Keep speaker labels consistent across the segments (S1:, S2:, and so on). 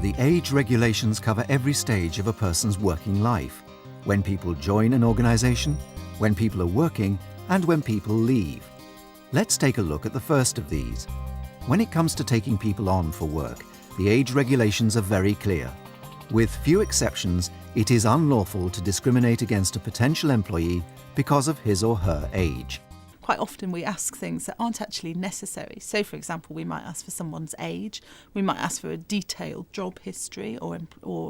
S1: The age regulations cover every stage of a person's working life. When people join an organisation, when people are working, and when people leave. Let's take a look at the first of these. When it comes to taking people on for work, the age regulations are very clear. With few exceptions, it is unlawful to discriminate against a potential employee because of his or her age.
S2: Quite often we ask things that aren't actually necessary. So, for example, we might ask for someone's age, we might ask for a detailed job history or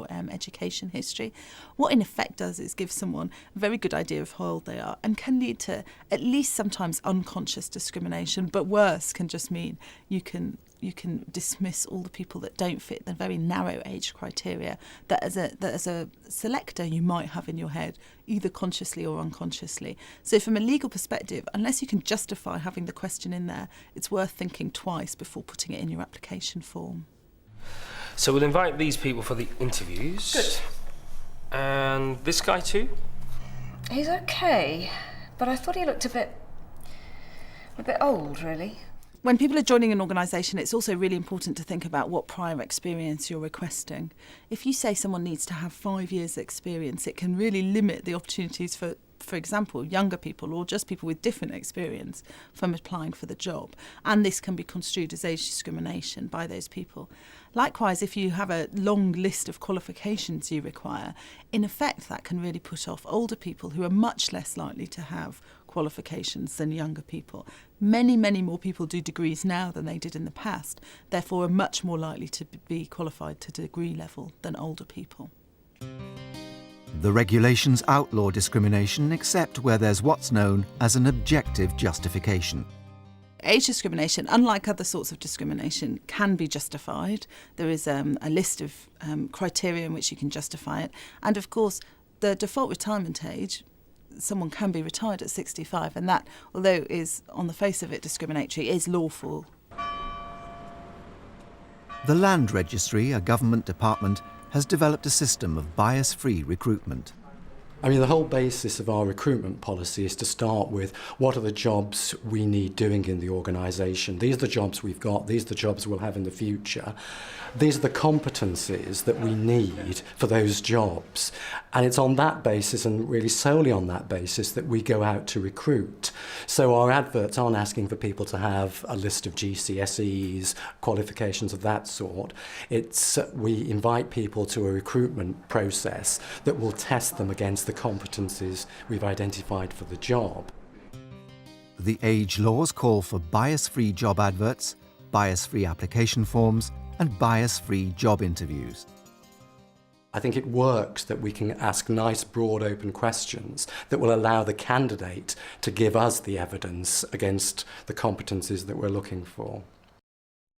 S2: education history. What in effect does is give someone a very good idea of how old they are and can lead to at least sometimes unconscious discrimination, but worse can just mean you can dismiss all the people that don't fit the very narrow age criteria that as a selector you might have in your head, either consciously or unconsciously. So from a legal perspective, unless you can justify having the question in there, it's worth thinking twice before putting it in your application form.
S3: So we'll invite these people for the interviews.
S4: Good.
S3: And this guy too?
S4: He's okay, but I thought he looked a bit old, really.
S2: When people are joining an organisation, it's also really important to think about what prior experience you're requesting. If you say someone needs to have 5 years' experience, it can really limit the opportunities for example, younger people or just people with different experience from applying for the job. And this can be construed as age discrimination by those people. Likewise, if you have a long list of qualifications you require, in effect that can really put off older people who are much less likely to have qualifications than younger people. Many, many more people do degrees now than they did in the past, therefore are much more likely to be qualified to degree level than older people.
S1: The regulations outlaw discrimination except where there's what's known as an objective justification.
S2: Age discrimination, unlike other sorts of discrimination, can be justified. There is a list of criteria in which you can justify it. And of course, the default retirement age, someone can be retired at 65, and that, although is on the face of it discriminatory, is lawful.
S1: The Land Registry, a government department, has developed a system of bias-free recruitment.
S5: I mean, the whole basis of our recruitment policy is to start with what are the jobs we need doing in the organisation. These are the jobs we've got, these are the jobs we'll have in the future. These are the competencies that we need for those jobs. And it's on that basis, and really solely on that basis, that we go out to recruit. So our adverts aren't asking for people to have a list of GCSEs, qualifications of that sort. We invite people to a recruitment process that will test them against the competencies we've identified for the job.
S1: The age laws call for bias-free job adverts, bias-free application forms, and bias-free job interviews.
S5: I think it works that we can ask nice, broad, open questions that will allow the candidate to give us the evidence against the competencies that we're looking for.